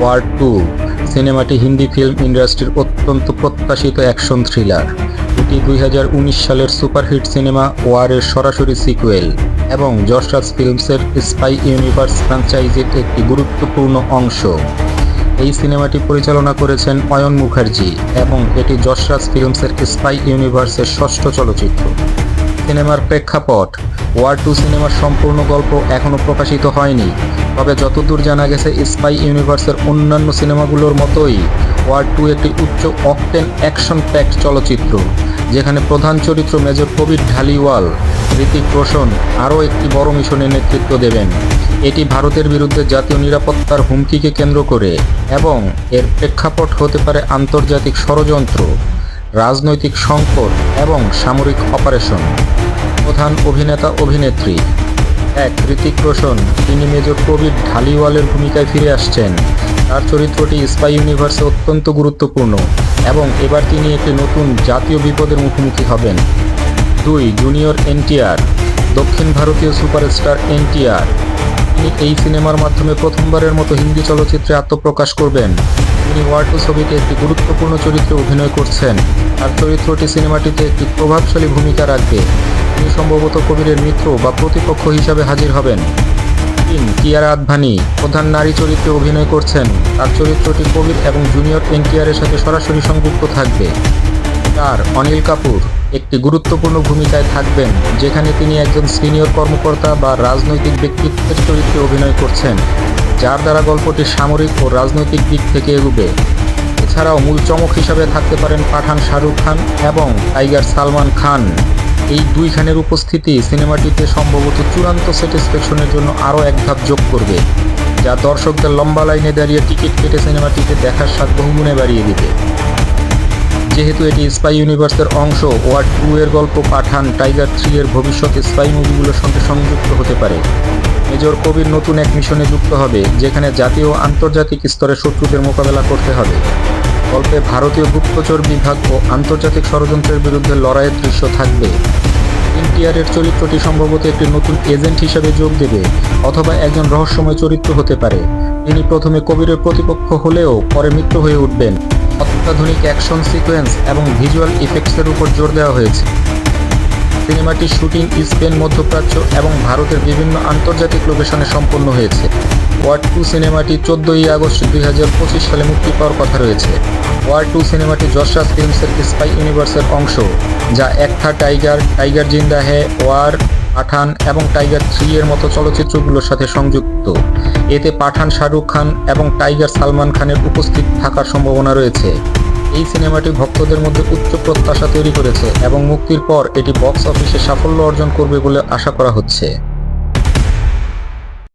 War 2 সিনেমাটি Hindi film ইন্ডাস্ট্রির অত্যন্ত প্রত্যাশিত অ্যাকশন থ্রিলার। এটি 2019 সালের সুপারহিট সিনেমা ওয়ারের সরাসরি সিকুয়েল এবং যশ রাজ ফিল্মসের স্পাই ইউনিভার্স ফ্র্যাঞ্চাইজির একটি গুরুত্বপূর্ণ অংশ। এই সিনেমাটি পরিচালনা করেছেন অয়ন মুখার্জি এবং এটি যশ রাজ ফিল্মসের স্পাই ইউনিভার্সের ষষ্ঠ চলচ্চিত্র। সিনেমার প্রেক্ষাপট: ওয়ার 2 সিনেমার সম্পূর্ণ গল্প এখনও প্রকাশিত হয়নি, তবে যতদূর জানা গেছে স্পাই ইউনিভার্সের অন্যান্য সিনেমাগুলোর মতোই ওয়ার 2 একটি উচ্চ অকটেন অ্যাকশন প্যাকড চলচ্চিত্র, যেখানে প্রধান চরিত্র মেজর কবির ঢালিওয়াল ঋতিক রোশন আরও একটি বড় মিশনে নেতৃত্ব দেবেন। এটি ভারতের বিরুদ্ধে জাতীয় নিরাপত্তার হুমকিকে কেন্দ্র করে এবং এর প্রেক্ষাপট হতে পারে আন্তর্জাতিক ষড়যন্ত্র, রাজনৈতিক সংকট এবং সামরিক অপারেশন। প্রধান অভিনেতা অভিনেত্রী: 1. ঋতিক রোশন, তিনি মেজর কবির ঢালিওয়ালের ভূমিকায় ফিরে আসছেন। তার চরিত্রটি স্পাই ইউনিভার্সে অত্যন্ত গুরুত্বপূর্ণ এবং এবার তিনি একটি নতুন জাতীয় বিপদের মুখোমুখি হবেন। 2. জুনিয়র এনটিআর, দক্ষিণ ভারতীয় সুপারস্টার এনটিআর, তিনি এই সিনেমার মাধ্যমে প্রথমবারের মতো হিন্দি চলচ্চিত্রে আত্মপ্রকাশ করবেন। তিনি ওয়ার 2 ছবিতে একটি গুরুত্বপূর্ণ চরিত্রে অভিনয় করছেন। তার চরিত্রটি সিনেমাটিতে একটি প্রভাবশালী ভূমিকা রাখবে। তিনি সম্ভবত কবিরের মিত্র বা প্রতিপক্ষ হিসাবে হাজির হবেন। 3. কিয়ারা আদভানি, প্রধান নারী চরিত্রে অভিনয় করছেন। তার চরিত্রটি কবির এবং জুনিয়র এনটিআরের সাথে সরাসরি সংযুক্ত থাকবে। 4. অনিল কাপুর একটি গুরুত্বপূর্ণ ভূমিকায় থাকবেন, যেখানে তিনি একজন সিনিয়র কর্মকর্তা বা রাজনৈতিক ব্যক্তিত্বের চরিত্রে অভিনয় করছেন, যার দ্বারা গল্পটি সামরিক ও রাজনৈতিক দিক থেকে এগুবে। এছাড়াও মূল চমক হিসাবে থাকতে পারেন পাঠান শাহরুখ খান এবং টাইগার সালমান খান। এই দুই খানের উপস্থিতি সিনেমাটিতে সম্ভবত চূড়ান্ত স্যাটিসফ্যাকশনের জন্য আরও এক ধাপ যোগ করবে, যা দর্শকদের লম্বা লাইনে দাঁড়িয়ে টিকিট কেটে সিনেমাটিতে দেখার স্বাদ বহুগুণে বাড়িয়ে দিবে। যেহেতু এটি স্পাই ইউনিভার্সের অংশ, ওয়ার 2 এর গল্প পাঠান, টাইগার 3 এর ভবিষ্যতে স্পাই মুভিগুলোর সঙ্গে সংযুক্ত হতে পারে। মেজর কবির নতুন এক মিশনে যুক্ত হবে, যেখানে জাতীয় ও আন্তর্জাতিক স্তরে শত্রুদের মোকাবেলা করতে হবে। গল্পে ভারতীয় গুপ্তচর বিভাগ ও আন্তর্জাতিক ষড়যন্ত্রের বিরুদ্ধে লড়াইয়ের দৃশ্য থাকবে। এনটিআরের চরিত্রটি সম্ভবত একটি নতুন এজেন্ট হিসেবে যোগ দেবে অথবা একজন রহস্যময় চরিত্র হতে পারে। তিনি প্রথমে কবিরের প্রতিপক্ষ হলেও পরে মিত্র হয়ে উঠবেন। অত্যাধুনিক অ্যাকশন সিকোয়েন্স এবং ভিজুয়াল ইফেক্টসের উপর জোর দেওয়া হয়েছে। সিনেমাটির শুটিং স্পেন, মধ্যপ্রাচ্য এবং ভারতের বিভিন্ন আন্তর্জাতিক লোকেশনে সম্পন্ন হয়েছে। ওয়ার 2 সিনেমাটি 14 আগস্ট 2025 সালে মুক্তি পাওয়ার কথা রয়েছে। ওয়ার 2 সিনেমাটি যশ রাজ ফিল্মসের স্পাই ইউনিভার্সের অংশ, যা এক থা টাইগার, টাইগার জিন্দা হ্যায়, ওয়ার, পাঠান এবং টাইগার 3 এর মতো চলচ্চিত্রগুলোর সাথে সংযুক্ত। এতে পাঠান শাহরুখ খান এবং টাইগার সালমান খানের উপস্থিত থাকার সম্ভাবনা রয়েছে। এই সিনেমাটি ভক্তদের মধ্যে উচ্চ প্রত্যাশা তৈরি করেছে এবং মুক্তির পর এটি বক্স অফিসে সাফল্য অর্জন করবে বলে আশা করা হচ্ছে।